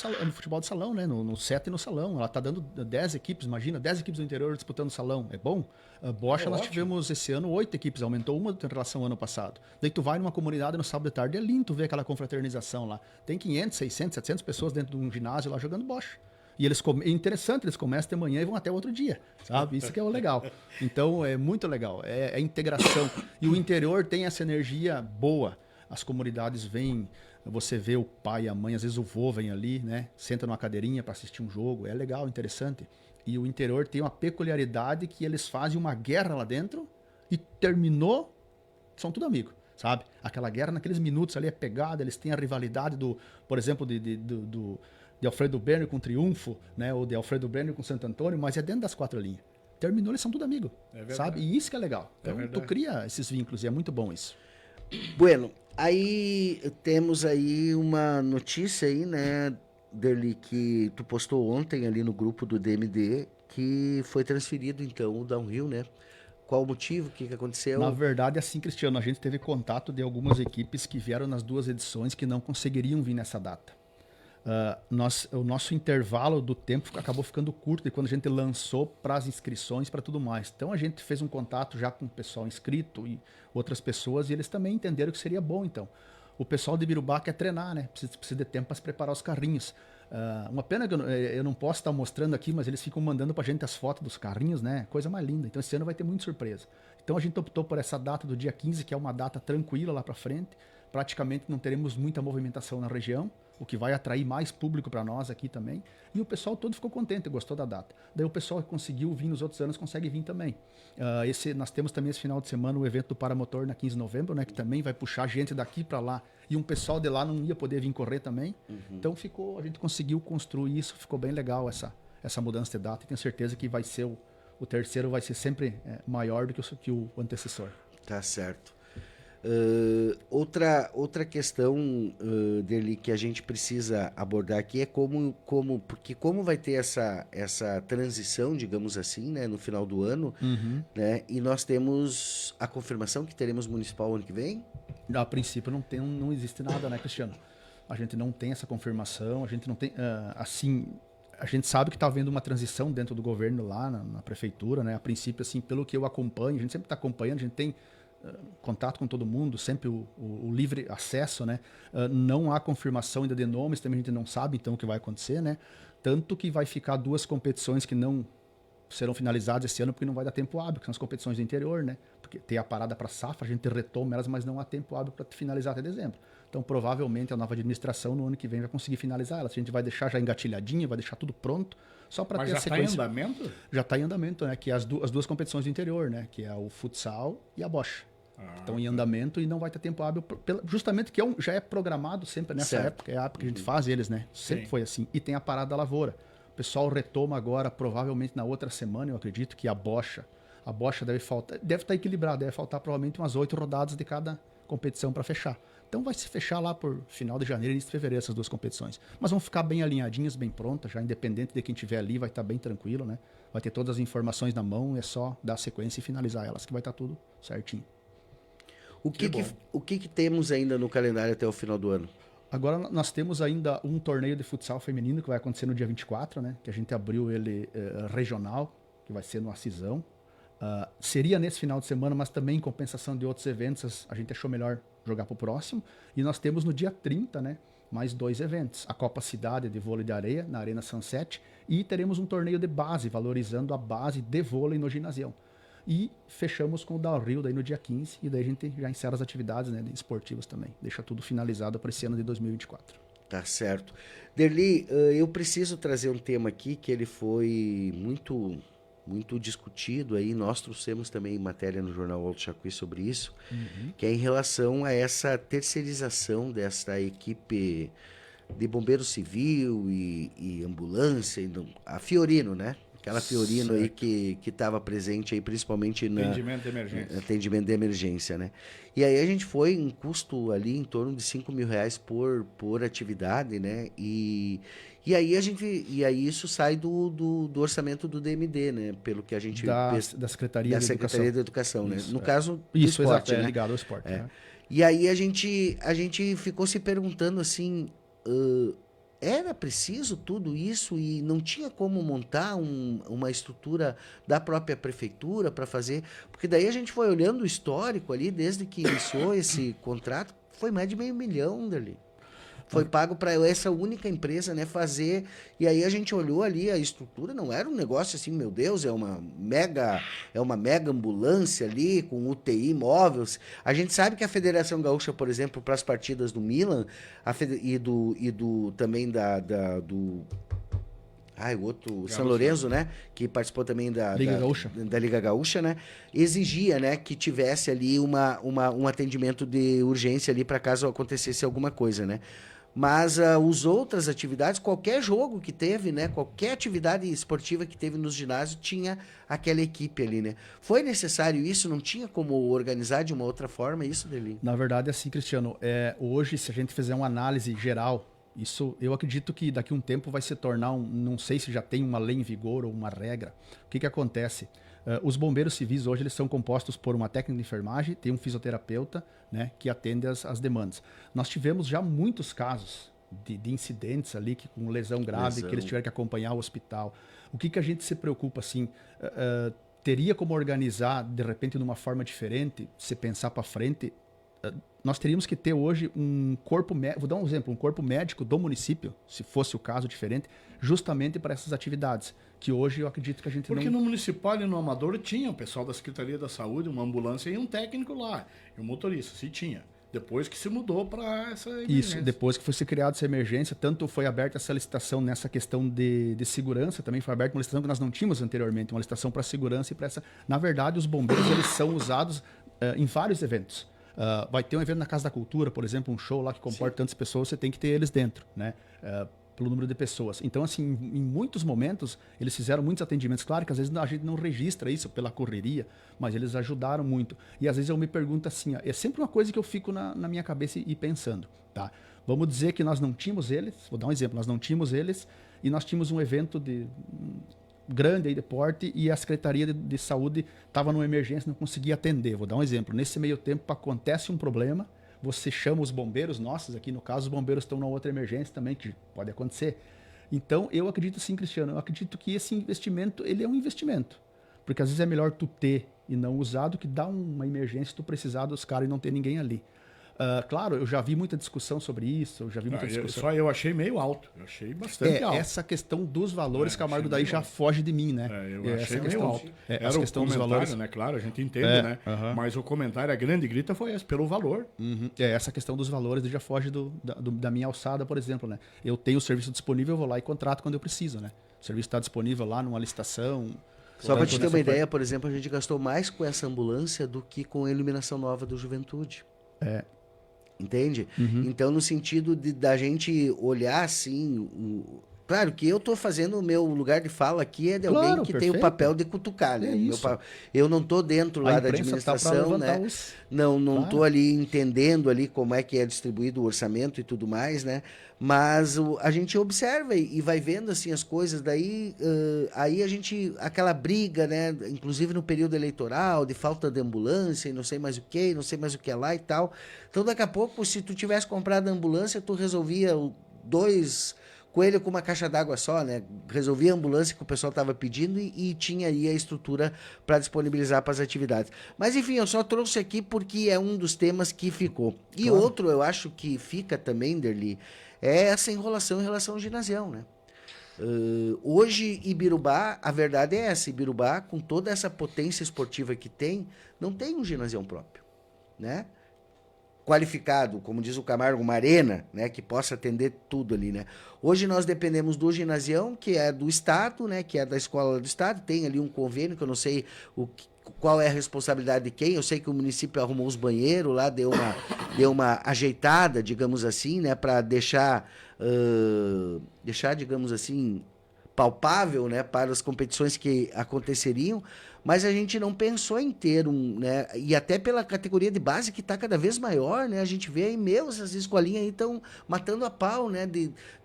salão, né? No 7 e no salão. Ela tá dando 10 equipes, imagina, 10 equipes do interior disputando o salão. É bom? A bocha nós tivemos esse ano 8 equipes, aumentou uma em relação ao ano passado. Daí tu vai numa comunidade no sábado de tarde, é lindo tu ver aquela confraternização lá. Tem 500, 600, 700 pessoas dentro de um ginásio lá jogando bocha. E é interessante, eles começam de manhã e vão até o outro dia, sabe? Isso que é o legal. Então, é muito legal. É integração. E o interior tem essa energia boa. As comunidades vêm, você vê o pai e a mãe, às vezes o vô vem ali, né? Senta numa cadeirinha para assistir um jogo. É legal, interessante. E o interior tem uma peculiaridade que eles fazem uma guerra lá dentro e terminou, são tudo amigos, sabe? Aquela guerra naqueles minutos ali é pegada, eles têm a rivalidade por exemplo, de Alfredo Brenner com Triunfo, né? Ou de Alfredo Brenner com Santo Antônio, mas é dentro das 4 linhas. Terminou, eles são tudo amigos, sabe? E isso que é legal. Então, tu cria esses vínculos e é muito bom isso. Bueno, aí temos aí uma notícia aí, né, Derli, que tu postou ontem ali no grupo do DMD, que foi transferido, então, o Downhill, né? Qual o motivo? O que aconteceu? Na verdade, assim, Cristiano, a gente teve contato de algumas equipes que vieram nas 2 edições que não conseguiriam vir nessa data. O nosso intervalo do tempo acabou ficando curto de quando a gente lançou para as inscrições, para tudo mais. Então a gente fez um contato já com o pessoal inscrito e outras pessoas e eles também entenderam que seria bom. Então, o pessoal de Ibirubá quer treinar, né? Precisa de tempo para se preparar os carrinhos. Uma pena que eu não posso estar mostrando aqui, mas eles ficam mandando para a gente as fotos dos carrinhos, né? Coisa mais linda. Então esse ano vai ter muita surpresa. Então a gente optou por essa data do dia 15, que é uma data tranquila lá para frente. Praticamente não teremos muita movimentação na região, o que vai atrair mais público para nós aqui também. E o pessoal todo ficou contente, gostou da data. Daí o pessoal que conseguiu vir nos outros anos consegue vir também. Nós temos também esse final de semana o evento do Paramotor na 15 de novembro, né, que também vai puxar gente daqui para lá. E um pessoal de lá não ia poder vir correr também. Então a gente conseguiu construir isso, ficou bem legal essa mudança de data. E tenho certeza que vai ser o terceiro vai ser sempre maior do que o antecessor. Tá certo. Outra questão, Derli, que a gente precisa abordar aqui é porque como vai ter essa transição, digamos assim, né, no final do ano, né, e nós temos a confirmação que teremos municipal ano que vem? A princípio não existe nada, né, Cristiano? A gente não tem essa confirmação, a gente não tem, assim, a gente sabe que está havendo uma transição dentro do governo lá na prefeitura, né? A princípio, assim, pelo que eu acompanho, a gente sempre está acompanhando, a gente tem contato com todo mundo, sempre o livre acesso, né? Não há confirmação ainda de nomes, também a gente não sabe então o que vai acontecer, né? Tanto que vai ficar 2 competições que não serão finalizadas esse ano porque não vai dar tempo hábil, que são as competições do interior, né? Porque tem a parada para safra, a gente retoma elas, mas não há tempo hábil para finalizar até dezembro. Então, provavelmente, a nova administração no ano que vem vai conseguir finalizar elas. A gente vai deixar já engatilhadinha, vai deixar tudo pronto, só para ter a sequência. Mas já está em andamento? Já está em andamento, né? Que é as duas competições do interior, né? Que é o futsal e a bocha. Estão em andamento e não vai ter tempo hábil, justamente que já é programado sempre nessa época, é a época que a gente faz eles, né? Sempre foi assim. E tem a parada da lavoura. O pessoal retoma agora, provavelmente na outra semana, eu acredito que a bocha deve estar equilibrada, deve faltar provavelmente umas 8 rodadas de cada competição para fechar. Então vai se fechar lá por final de janeiro e início de fevereiro essas 2 competições. Mas vão ficar bem alinhadinhas, bem prontas, já independente de quem estiver ali, vai estar bem tranquilo, né? Vai ter todas as informações na mão, é só dar sequência e finalizar elas, que vai estar tudo certinho. O que temos ainda no calendário até o final do ano? Agora nós temos ainda um torneio de futsal feminino que vai acontecer no dia 24, né? Que a gente abriu ele regional, que vai ser no Acisão. Seria nesse final de semana, mas também em compensação de outros eventos, a gente achou melhor jogar para o próximo. E nós temos no dia 30, né? mais 2 eventos. A Copa Cidade de vôlei de areia, na Arena Sunset, e teremos um torneio de base, valorizando a base de vôlei no ginásio. E fechamos com o Downhill daí no dia 15, e daí a gente já encerra as atividades, né, esportivas também. Deixa tudo finalizado para esse ano de 2024. Tá certo. Derli, eu preciso trazer um tema aqui que ele foi muito discutido aí, nós trouxemos também matéria no Jornal Alto Jacuí sobre isso, que é em relação a essa terceirização dessa equipe de bombeiro civil e ambulância, a Fiorino, né? Aquela Fiorino aí que estava presente aí, principalmente no Atendimento de emergência. atendimento de emergência, né? E aí a gente foi em custo ali em torno de R$ 5.000 por atividade, né? E aí isso sai do orçamento do DMD, né? Pelo que a gente Da Secretaria de Secretaria Educação. de Educação, né? Isso, No caso do Isso, esporte, exato, né? ligado ao esporte. É. Né? E aí a gente ficou se perguntando assim, era preciso tudo isso e não tinha como montar uma estrutura da própria prefeitura para fazer, porque daí a gente foi olhando o histórico ali, desde que iniciou esse contrato, foi mais de R$ 500 mil dali. Foi pago para essa única empresa, né, fazer. E aí a gente olhou ali a estrutura, não era um negócio assim, meu Deus, é uma mega ambulância ali com UTI móvel. A gente sabe que a Federação Gaúcha, por exemplo, para as partidas do Milan, e do também do o outro, São Lourenço, né? Que participou também da Liga Gaúcha, né? Exigia, né, que tivesse ali um atendimento de urgência ali para caso acontecesse alguma coisa, né? Mas as outras atividades, qualquer jogo que teve, né? Qualquer atividade esportiva que teve nos ginásios, tinha aquela equipe ali, né? Foi necessário isso? Não tinha como organizar de uma outra forma isso, Deli? Na verdade, assim, Cristiano, hoje, se a gente fizer uma análise geral, isso eu acredito que daqui a um tempo vai se tornar não sei se já tem uma lei em vigor ou uma regra. O que acontece? Os bombeiros civis hoje eles são compostos por uma técnica de enfermagem, tem um fisioterapeuta, né, que atende as demandas. Nós tivemos já muitos casos de incidentes ali com lesão grave, que eles tiveram que acompanhar o hospital. O que a gente se preocupa assim? Teria como organizar de repente de uma forma diferente, se pensar para frente? Nós teríamos que ter hoje um corpo médico, vou dar um exemplo, um corpo médico do município, se fosse o caso diferente, justamente para essas atividades, que hoje eu acredito que a gente Porque no municipal e no amador tinha o pessoal da Secretaria da Saúde, uma ambulância e um técnico lá, e um motorista, se tinha. Depois que se mudou para essa emergência. Isso, depois que foi criada essa emergência, tanto foi aberta essa licitação nessa questão de segurança, também foi aberta uma licitação que nós não tínhamos anteriormente, uma licitação para segurança e para essa... Na verdade, os bombeiros eles são usados em vários eventos. Vai ter um evento na Casa da Cultura, por exemplo, um show lá que comporta tantas pessoas, você tem que ter eles dentro, né? Pelo número de pessoas. Então, assim, em muitos momentos, eles fizeram muitos atendimentos. Claro que às vezes a gente não registra isso pela correria, mas eles ajudaram muito. E às vezes eu me pergunto assim, é sempre uma coisa que eu fico na minha cabeça e pensando, tá? Vamos dizer que nós não tínhamos eles, vou dar um exemplo, nós não tínhamos eles e nós tínhamos um evento grande aí de porte e a Secretaria de Saúde estava numa emergência, não conseguia atender. Vou dar um exemplo. Nesse meio tempo acontece um problema, você chama os bombeiros nossos, aqui no caso os bombeiros estão na outra emergência também, que pode acontecer. Então eu acredito sim, Cristiano, eu acredito que esse investimento, ele é um investimento. Porque às vezes é melhor tu ter e não usar do que dar uma emergência, tu precisar dos caras e não ter ninguém ali. Claro, eu já vi muita discussão sobre isso, eu já vi muita discussão. Eu achei meio alto, eu achei bastante alto. Essa questão dos valores, Camargo, daí já foge de mim, né? Eu achei meio alto. Era essa questão dos valores, né? Claro, a gente entende, né? Mas o comentário, a grande grita foi esse, pelo valor. Essa questão dos valores já foge da minha alçada, por exemplo, né? Eu tenho o serviço disponível, eu vou lá e contrato quando eu preciso, né? O serviço está disponível lá numa licitação. Só para te ter uma ideia, por exemplo, a gente gastou mais com essa ambulância do que com a iluminação nova do Juventude. Entende? Então, no sentido da gente olhar assim... Claro que eu estou fazendo o meu lugar de fala aqui é de alguém que tem o papel de cutucar, né? Eu não estou dentro lá da administração, né? Não estou ali entendendo ali como é que é distribuído o orçamento e tudo mais, né? Mas a gente observa e vai vendo assim as coisas, daí aí a gente, aquela briga, né? Inclusive no período eleitoral, de falta de ambulância e não sei mais o que, não sei mais o que lá e tal. Então daqui a pouco, se tu tivesse comprado a ambulância, tu resolvia 2 coelho com uma caixa d'água só, né? Resolvia a ambulância que o pessoal estava pedindo e tinha aí a estrutura para disponibilizar para as atividades. Mas enfim, eu só trouxe aqui porque é um dos temas que ficou. E Claro. outro, eu acho que fica também, Derli, é essa enrolação em relação ao ginasião, né? Hoje, Ibirubá, a verdade é essa, Ibirubá, com toda essa potência esportiva que tem, não tem um ginasião próprio, né? Qualificado, como diz o Camargo, uma arena, né, que possa atender tudo ali, né? Hoje nós dependemos do ginasião, que é do Estado, né, que é da escola do Estado, tem ali um convênio que eu não sei qual é a responsabilidade de quem, eu sei que o município arrumou os banheiros lá, deu uma ajeitada, digamos assim, né, para deixar, digamos assim, palpável, né, para as competições que aconteceriam, mas a gente não pensou em ter né, e até pela categoria de base que está cada vez maior, né, a gente vê aí, essas escolinhas aí estão matando a pau, né,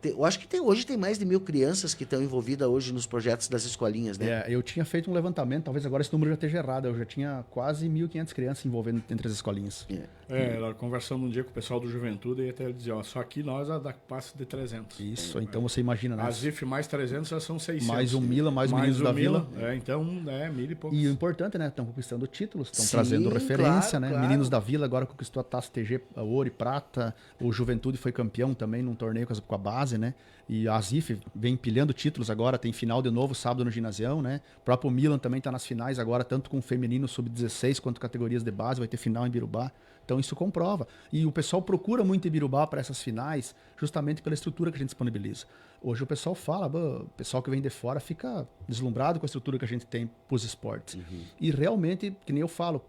eu acho que hoje tem mais de 1.000 crianças que estão envolvidas hoje nos projetos das escolinhas, né? Eu tinha feito um levantamento, talvez agora esse número já esteja errado, eu já tinha quase 1.500 crianças envolvendo entre as escolinhas. Ela conversando um dia com o pessoal do Juventude e até ele dizia, ó, só aqui nós dá passe de 300. Isso, então você imagina, né? A ZIF mais 300 já são 600. Mais um Mila, mais meninos da Vila. Então, 1.000 e poucos. E o importante, né? Estão conquistando títulos, estão Sim, trazendo referência, claro, né? claro. Meninos da Vila agora conquistou a Taça TG Ouro e Prata. O Juventude foi campeão também num torneio com a base, né? E a ZIF vem empilhando títulos agora, tem final de novo sábado no ginasião, né? O próprio Milan também está nas finais agora, tanto com feminino sub-16 quanto categorias de base, vai ter final em Birubá. Então isso comprova. E o pessoal procura muito Ibirubá para essas finais, justamente pela estrutura que a gente disponibiliza. Hoje o pessoal fala, o pessoal que vem de fora fica deslumbrado com a estrutura que a gente tem para os esportes. E realmente, que nem eu falo,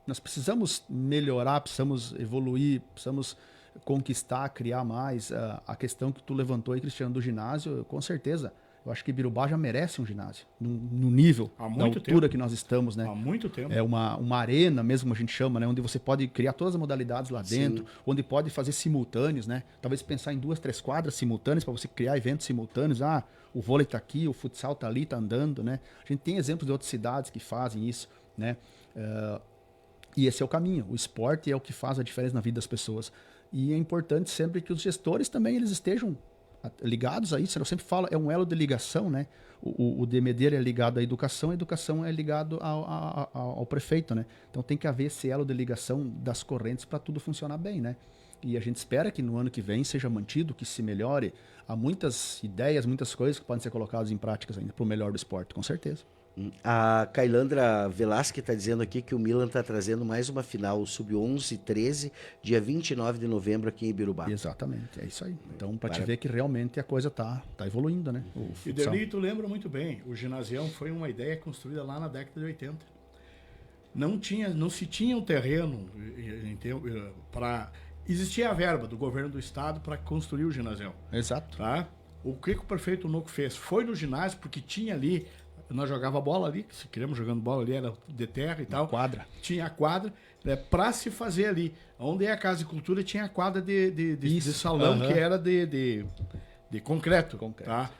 nós precisamos melhorar, precisamos evoluir, precisamos conquistar, criar mais. A questão que tu levantou aí, Cristiano, do ginásio, com certeza. Eu acho que Ibirubá já merece um ginásio, no nível, na altura que nós estamos, né? Há muito tempo. É uma arena mesmo, a gente chama, né? Onde você pode criar todas as modalidades lá dentro, onde pode fazer simultâneos, né? Talvez pensar em 2, 3 quadras simultâneas para você criar eventos simultâneos. O vôlei tá aqui, o futsal tá ali, tá andando, né? A gente tem exemplos de outras cidades que fazem isso, né? E esse é o caminho. O esporte é o que faz a diferença na vida das pessoas. E é importante sempre que os gestores também eles estejam ligados a isso. Eu sempre falo, é um elo de ligação, né? O DMD é ligado à educação, a educação é ligado ao prefeito, né? Então tem que haver esse elo de ligação das correntes para tudo funcionar bem, né? E a gente espera que no ano que vem seja mantido, que se melhore. Há muitas ideias, muitas coisas que podem ser colocadas em práticas ainda para o melhor do esporte, com certeza. A Kailandra Velasque está dizendo aqui que o Milan está trazendo mais uma final, o Sub-11 e 13, dia 29 de novembro aqui em Ibirubá. Exatamente, é isso aí. Então, para te ver que realmente a coisa tá evoluindo, né? E Derli, tu lembra muito bem, o ginasião foi uma ideia construída lá na década de 80. Não se tinha um terreno para... Existia a verba do governo do estado para construir o ginasião. Exato. Tá? O que o prefeito Noco fez? Foi no ginásio, porque tinha ali... Nós jogava bola ali, se queríamos jogando bola ali, era de terra e tal. Quadra. Tinha a quadra, né, para se fazer ali. Onde é a Casa de Cultura tinha a quadra de salão, que era de concreto. Tá?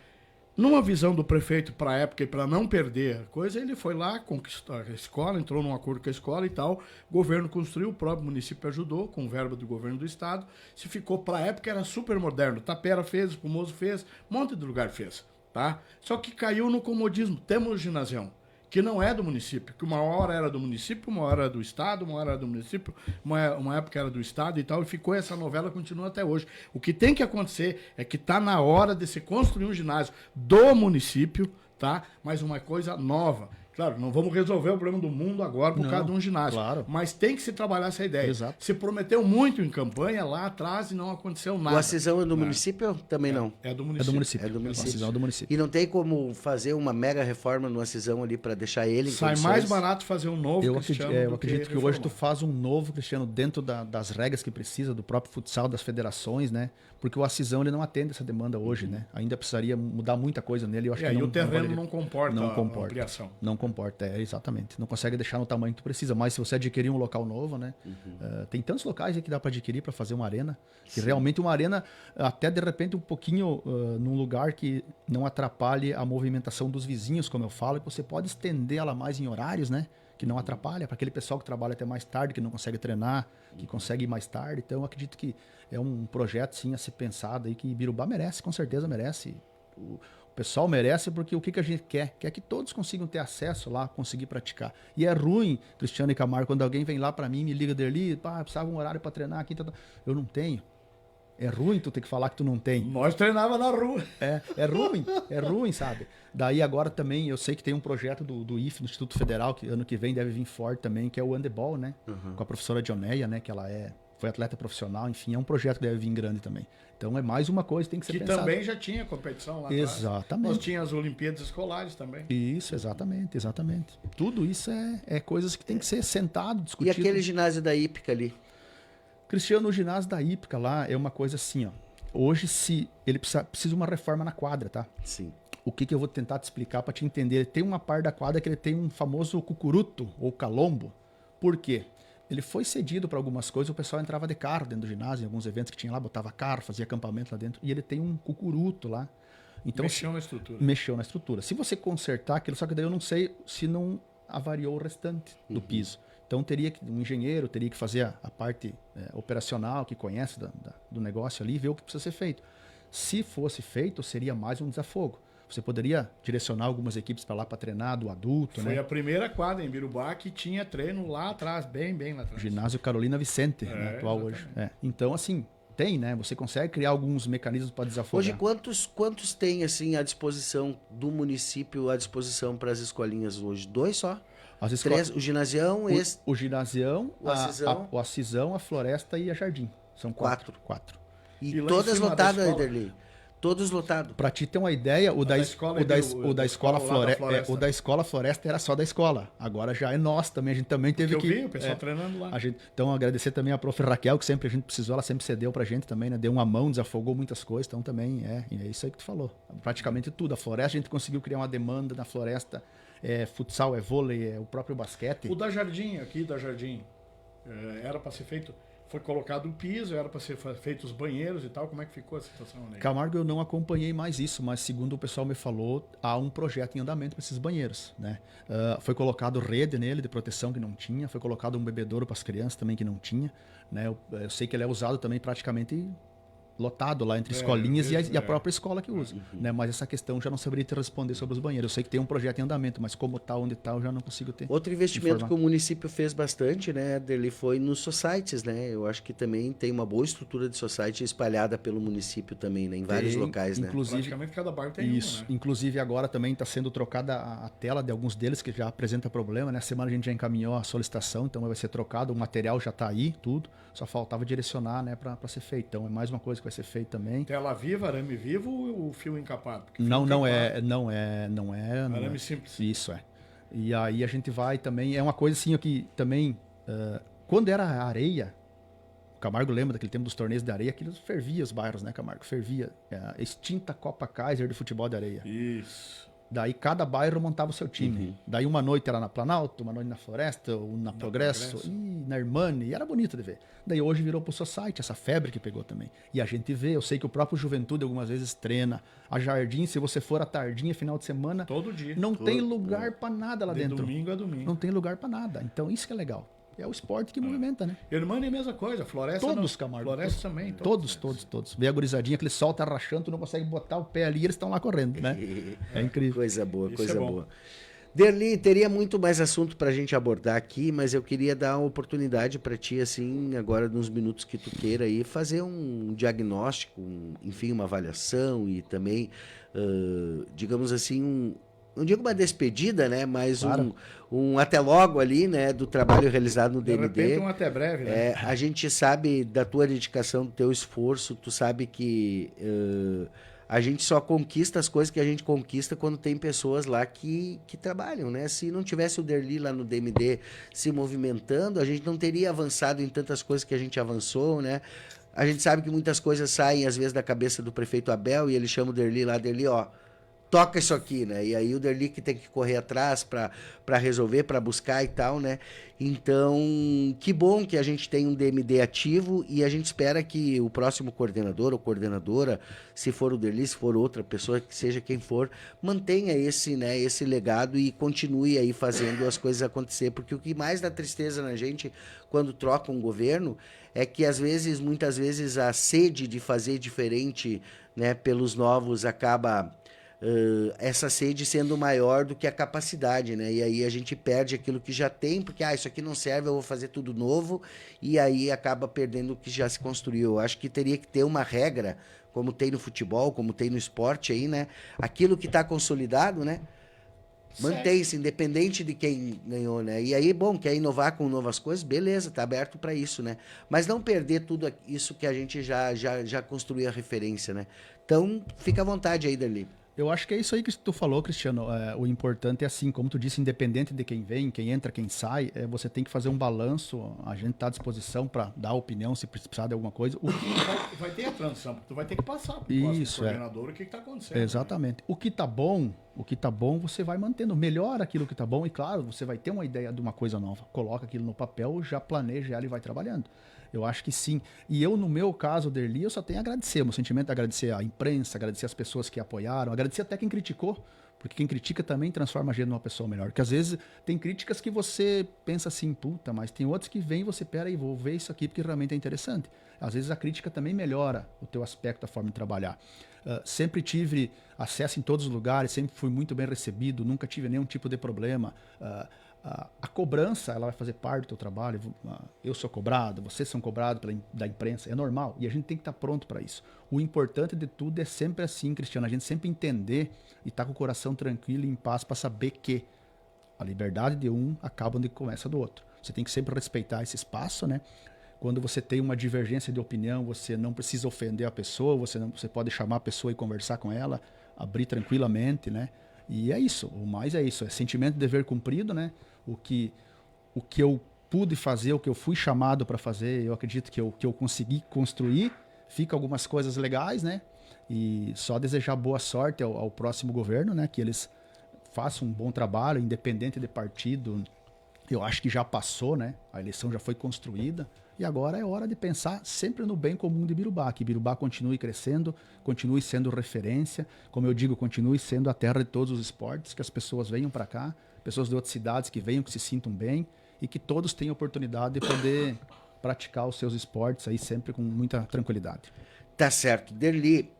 Numa visão do prefeito para a época e para não perder a coisa, ele foi lá, conquistou a escola, entrou num acordo com a escola e tal. O governo construiu, o próprio município ajudou, com verba do governo do estado. Se ficou para a época, era super moderno. Tapera fez, o Pomoso fez, um monte de lugar fez. Tá? Só que caiu no comodismo. Temos o ginasião, que não é do município, que uma hora era do município, uma hora era do estado, uma hora era do município, uma época era do estado e tal, e ficou essa novela, continua até hoje. O que tem que acontecer é que está na hora de se construir um ginásio do município, tá? Mas uma coisa nova. Claro, não vamos resolver o problema do mundo agora por causa de um ginásio. Claro. Mas tem que se trabalhar essa ideia. Exato. Se prometeu muito em campanha lá atrás e não aconteceu nada. O Acisão é do município? Também não. É do É do município. É do município. O Acisão é do município. E não tem como fazer uma mega reforma no Acisão ali para deixar ele em Sai condições? mais barato fazer um novo Eu Cristiano acredito que hoje tu faz um novo Cristiano dentro das regras que precisa, do próprio futsal, das federações, né? Porque o Acisão ele não atende essa demanda hoje, né? Ainda precisaria mudar muita coisa nele. Eu acho que aí não, o terreno não não comporta a ampliação. Não comporta, exatamente. Não consegue deixar no tamanho que tu precisa. Mas se você adquirir um local novo, né? Tem tantos locais aí que dá para adquirir para fazer uma arena. Que realmente uma arena, até de repente um pouquinho num lugar que não atrapalhe a movimentação dos vizinhos, como eu falo, e você pode estender ela mais em horários, né? que não atrapalha, para aquele pessoal que trabalha até mais tarde, que não consegue treinar, que consegue ir mais tarde. Então, eu acredito que é um projeto, sim, a ser pensado aí, que Birubá merece, com certeza merece. O pessoal merece, porque o que a gente quer? Quer que todos consigam ter acesso lá, conseguir praticar. E é ruim, Cristiano e Camargo, quando alguém vem lá para mim, me liga dele, precisava um horário para treinar aqui, eu não tenho. É ruim tu ter que falar que tu não tem. Nós treinava na rua. É ruim, sabe? Daí agora também, eu sei que tem um projeto do IF, do Instituto Federal, que ano que vem deve vir forte também, que é o handebol, né? Com a professora Dioneia, né? Que ela foi atleta profissional, enfim, é um projeto que deve vir grande também. Então é mais uma coisa que tem que ser pensada. Que também já tinha competição lá atrás. Exatamente. Nós tínhamos as Olimpíadas Escolares também. Isso, exatamente. Tudo isso é coisas que tem que ser sentado, discutido. E aquele ginásio da Hípica ali? Cristiano, o ginásio da Hípica lá é uma coisa assim, ó. Hoje, se ele precisa de uma reforma na quadra, tá? Sim. O que eu vou tentar te explicar para te entender? Tem uma parte da quadra que ele tem um famoso cucuruto ou calombo. Por quê? Ele foi cedido para algumas coisas, o pessoal entrava de carro dentro do ginásio, em alguns eventos que tinha lá, botava carro, fazia acampamento lá dentro, e ele tem um cucuruto lá. Então, mexeu na estrutura. Mexeu na estrutura. Se você consertar aquilo, só que daí eu não sei se não avariou o restante do piso. Então um engenheiro teria que fazer a parte operacional, que conhece do negócio ali, ver o que precisa ser feito. Se fosse feito, seria mais um desafogo. Você poderia direcionar algumas equipes para lá para treinar do adulto, Foi a primeira quadra em Birubá que tinha treino lá atrás, bem lá atrás. Ginásio Carolina Vicente, atual hoje. Então, assim, tem, né? Você consegue criar alguns mecanismos para desafogar. Hoje, quantos tem, assim, à disposição do município, à disposição para as escolinhas hoje? 2 só? Três, o ginasião, o ginasião, o Acisão, a Floresta e a Jardim. São 4. E todas lotadas, Ederli? Todos lotados. Para te ter uma ideia, o da escola Floresta era só da escola. Agora já é nosso também. A gente também teve que... Eu vi o pessoal treinando lá. Então, agradecer também a prof. Raquel, que sempre a gente precisou, ela sempre cedeu pra gente também, né? Deu uma mão, desafogou muitas coisas. Então, também é isso aí que tu falou. Praticamente tudo. A Floresta, a gente conseguiu criar uma demanda na Floresta. Futsal, vôlei, o próprio basquete. O da Jardim, era para ser feito... Foi colocado o piso, era para ser feito os banheiros e tal. Como é que ficou a situação, né? Camargo, eu não acompanhei mais isso, mas segundo o pessoal me falou, há um projeto em andamento para esses banheiros, né? Foi colocado rede nele de proteção que não tinha, foi colocado um bebedouro para as crianças também que não tinha, né? Eu sei que ele é usado também praticamente lotado lá entre escolinhas e a própria escola que usa, né? Mas essa questão já não saberia te responder sobre os banheiros. Eu sei que tem um projeto em andamento, mas como tá, onde tá, eu já não consigo ter. Outro investimento que o município fez bastante, né, dele foi nos societies, né? Eu acho que também tem uma boa estrutura de society espalhada pelo município também, né, em vários locais, né? Praticamente cada bairro tem isso. Uma, né? Inclusive agora também está sendo trocada a tela de alguns deles que já apresenta problema, né? Semana a gente já encaminhou a solicitação, então vai ser trocado, o material já está aí, tudo. Só faltava direcionar, né, para ser feito. Então é mais uma coisa que vai ser feita também. Tela viva, arame vivo ou o fio encapado? Não é. Arame simples. Isso é. E aí a gente vai também. É uma coisa assim que também. Quando era areia, o Camargo lembra daquele tempo dos torneios de areia, aquilo fervia os bairros, né, Camargo? Fervia. A extinta Copa Kaiser de futebol de areia. Isso. Daí cada bairro montava o seu time. Daí uma noite era na Planalto, uma noite na Floresta, ou na Progresso, e na Hermane, e era bonito de ver. Daí hoje virou pro Society, essa febre que pegou também. E a gente vê, eu sei que o próprio Juventude algumas vezes treina. A Jardim, se você for à tardinha, final de semana, todo dia. Não tem lugar pra nada lá dentro. Domingo a domingo. Não tem lugar pra nada. Então isso que é legal. É o esporte que movimenta, né? Hermane é a mesma coisa, Floresta todos, Camargo. Floresta também. Todos. Vê a gurizadinha que ele solta rachando, tu não consegue botar o pé ali, eles estão lá correndo, né? É incrível. Coisa boa, coisa boa. Derli, teria muito mais assunto pra gente abordar aqui, mas eu queria dar uma oportunidade pra ti, assim, agora nos minutos que tu queira aí, fazer um diagnóstico, enfim, uma avaliação e também, digamos assim, não digo uma despedida, né? Mas claro. um até logo ali, né? Do trabalho realizado no DMD. De repente, um até breve, né? A gente sabe da tua dedicação, do teu esforço. Tu sabe que a gente só conquista as coisas que a gente conquista quando tem pessoas lá que trabalham, né? Se não tivesse o Derli lá no DMD se movimentando, a gente não teria avançado em tantas coisas que a gente avançou, né? A gente sabe que muitas coisas saem, às vezes, da cabeça do prefeito Abel e ele chama o Derli lá, Derli, ó, toca isso aqui, né? E aí o Derli que tem que correr atrás para resolver, para buscar e tal, né? Então, que bom que a gente tem um DMD ativo e a gente espera que o próximo coordenador ou coordenadora, se for o Derli, se for outra pessoa, que seja quem for, mantenha esse, né, esse legado e continue aí fazendo as coisas acontecer, porque o que mais dá tristeza na gente quando troca um governo é que às vezes, muitas vezes a sede de fazer diferente, né, pelos novos acaba essa sede sendo maior do que a capacidade, né? E aí a gente perde aquilo que já tem, porque isso aqui não serve, eu vou fazer tudo novo, e aí acaba perdendo o que já se construiu. Eu acho que teria que ter uma regra, como tem no futebol, como tem no esporte aí, né? Aquilo que está consolidado, né? Mantém-se, independente de quem ganhou, né? E aí, bom, quer inovar com novas coisas, beleza, tá aberto para isso, né? Mas não perder tudo isso que a gente já construiu a referência, né? Então, fica à vontade aí, Darli. Eu acho que é isso aí que tu falou, Cristiano. O importante é assim, como tu disse, independente de quem vem, quem entra, quem sai, você tem que fazer um balanço. A gente está à disposição para dar opinião se precisar de alguma coisa. Vai ter a transição, porque tu vai ter que passar para o Isso, coordenador o que está acontecendo. Exatamente. Né? O que tá bom, você vai mantendo. Melhora aquilo que tá bom e, claro, você vai ter uma ideia de uma coisa nova. Coloca aquilo no papel, já planeja ela e vai trabalhando. Eu acho que sim. E eu, no meu caso, Derli, eu só tenho a agradecer. O meu sentimento é agradecer a imprensa, agradecer as pessoas que apoiaram, agradecer até quem criticou, porque quem critica também transforma a gente numa pessoa melhor. Porque às vezes tem críticas que você pensa assim, puta, mas tem outros que vêm e você, pera aí, vou ver isso aqui porque realmente é interessante. Às vezes a crítica também melhora o teu aspecto, a forma de trabalhar. Sempre tive acesso em todos os lugares, sempre fui muito bem recebido, nunca tive nenhum tipo de problema. A cobrança, ela vai fazer parte do teu trabalho. Eu sou cobrado, vocês são cobrados da imprensa, é normal. E a gente tem que estar pronto para isso. O importante de tudo é sempre assim, Cristiano, a gente sempre entender e estar com o coração tranquilo e em paz para saber que a liberdade de um acaba onde começa do outro. Você tem que sempre respeitar esse espaço, né? Quando você tem uma divergência de opinião, você não precisa ofender a pessoa, você pode chamar a pessoa e conversar com ela, abrir tranquilamente, né? E é isso, o mais é isso, é sentimento de dever cumprido, né? O que eu pude fazer, o que eu fui chamado para fazer, eu acredito que eu consegui construir. Fica algumas coisas legais, né? E só desejar boa sorte ao próximo governo, né? Que eles façam um bom trabalho, independente de partido. Eu acho que já passou, né? A eleição já foi construída. E agora é hora de pensar sempre no bem comum de Birubá, que Birubá continue crescendo, continue sendo referência, como eu digo, continue sendo a terra de todos os esportes, que as pessoas venham para cá, pessoas de outras cidades que venham, que se sintam bem e que todos tenham oportunidade de poder praticar os seus esportes aí sempre com muita tranquilidade. Tá certo. Derli,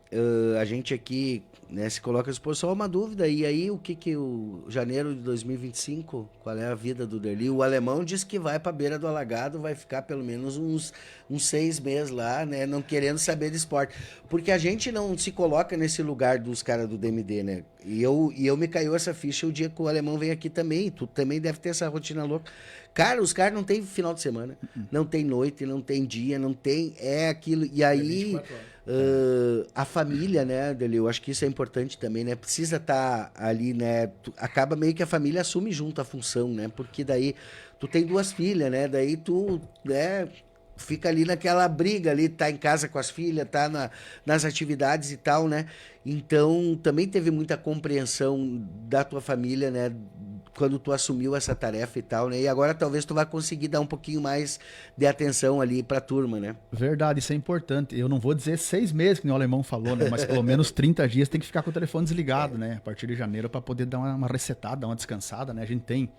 a gente aqui, né, se coloca à disposição uma dúvida. E aí, o que o janeiro de 2025, qual é a vida do Derli? O alemão diz que vai para a beira do alagado, vai ficar pelo menos uns 6 meses lá, né, não querendo saber de esporte. Porque a gente não se coloca nesse lugar dos caras do DMD, né? E eu me caiu essa ficha o dia que o alemão vem aqui também. Tu também deve ter essa rotina louca. Cara, os caras não tem final de semana, não tem noite, não tem dia, não tem... É aquilo... E aí... a família, né, Deli, eu acho que isso é importante também, né? Precisa estar ali, né? Acaba meio que a família assume junto a função, né? Porque daí tu tem 2 filhas, né? Daí tu, né, fica ali naquela briga ali, tá em casa com as filhas, tá nas atividades e tal, né? Então, também teve muita compreensão da tua família, né? Quando tu assumiu essa tarefa e tal, né? E agora talvez tu vai conseguir dar um pouquinho mais de atenção ali pra turma, né? Verdade, isso é importante. Eu não vou dizer 6 meses, que nem o alemão falou, né? Mas pelo menos 30 dias tem que ficar com o telefone desligado, né? A partir de janeiro para poder dar uma resetada, dar uma descansada, né? A gente tem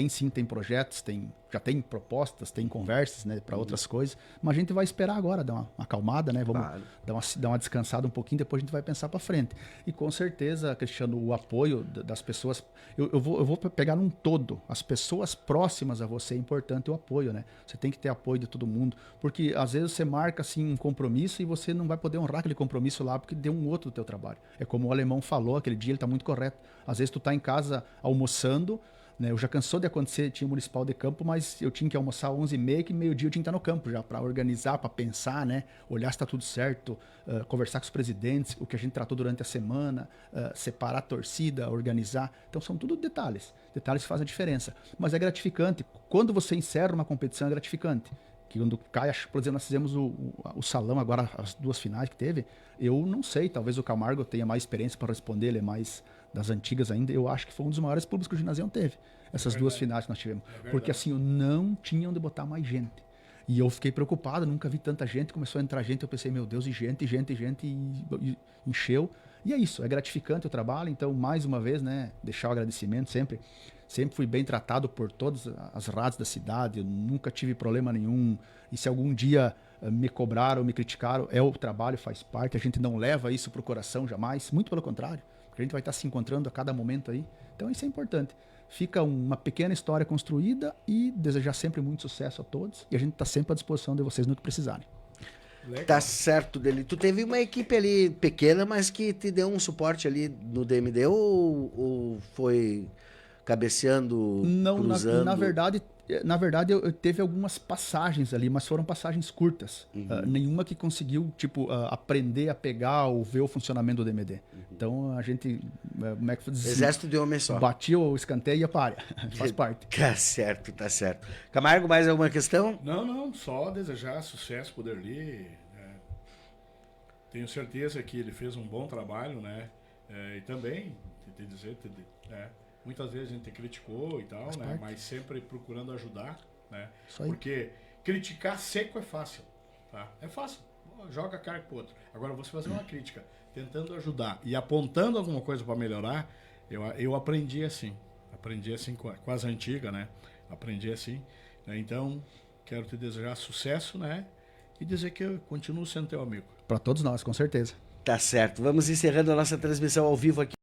sim, tem projetos, já tem propostas, tem conversas, né, para outras coisas, mas a gente vai esperar agora, dar uma acalmada, né, vamos dar uma descansada um pouquinho, depois a gente vai pensar para frente. E com certeza, Cristiano, o apoio das pessoas, eu vou pegar num todo, as pessoas próximas a você é importante o apoio, né, você tem que ter apoio de todo mundo, porque às vezes você marca assim um compromisso e você não vai poder honrar aquele compromisso lá, porque deu um outro do teu trabalho. É como o alemão falou, aquele dia ele está muito correto, às vezes tu tá em casa almoçando, né, eu já cansou de acontecer, tinha municipal de campo, mas eu tinha que almoçar às 11h30, que meio-dia eu tinha que estar no campo já, para organizar, para pensar, né, olhar se está tudo certo, conversar com os presidentes, o que a gente tratou durante a semana, separar a torcida, organizar. Então são tudo detalhes que fazem a diferença. Mas é gratificante. Quando você encerra uma competição, é gratificante. que quando cai, por exemplo, nós fizemos o salão agora, as 2 finais que teve, eu não sei, talvez o Camargo tenha mais experiência para responder, ele é mais das antigas ainda, eu acho que foi um dos maiores públicos que o Ginásio teve, essas 2 finais que nós tivemos, porque assim, eu não tinha onde botar mais gente. E eu fiquei preocupado, nunca vi tanta gente, começou a entrar gente, eu pensei, meu Deus, e gente, e encheu. E é isso, é gratificante o trabalho, então, mais uma vez, né, deixar o agradecimento sempre. Sempre fui bem tratado por todas as rádios da cidade, eu nunca tive problema nenhum. E se algum dia me cobraram, me criticaram, o trabalho, faz parte, a gente não leva isso para o coração jamais, muito pelo contrário, porque a gente vai estar se encontrando a cada momento aí. Então, isso é importante. Fica uma pequena história construída e desejar sempre muito sucesso a todos. E a gente está sempre à disposição de vocês no que precisarem. Legal. Tá certo, Deli. Tu teve uma equipe ali pequena, mas que te deu um suporte ali no DMD ou foi cabeceando, não, cruzando? Na verdade eu teve algumas passagens ali, mas foram passagens curtas. Nenhuma que conseguiu, aprender a pegar ou ver o funcionamento do DMD. Então a gente, como é que foi dizer? Exército de homem só. Batia o escanteio e ia para área. Faz parte. Tá certo, tá certo. Camargo, mais alguma questão? Não, só desejar sucesso pro Derli. Tenho certeza que ele fez um bom trabalho, né? E também, te dizer, muitas vezes a gente criticou e tal, né? Mas sempre procurando ajudar, né? Porque criticar seco é fácil, tá? É fácil, joga a cara pro outro. Agora você fazer uma crítica, tentando ajudar e apontando alguma coisa para melhorar, eu aprendi assim com as antigas, né? Aprendi assim, né? Então quero te desejar sucesso, né? E dizer que eu continuo sendo teu amigo. Para todos nós, com certeza. Tá certo. Vamos encerrando a nossa transmissão ao vivo aqui.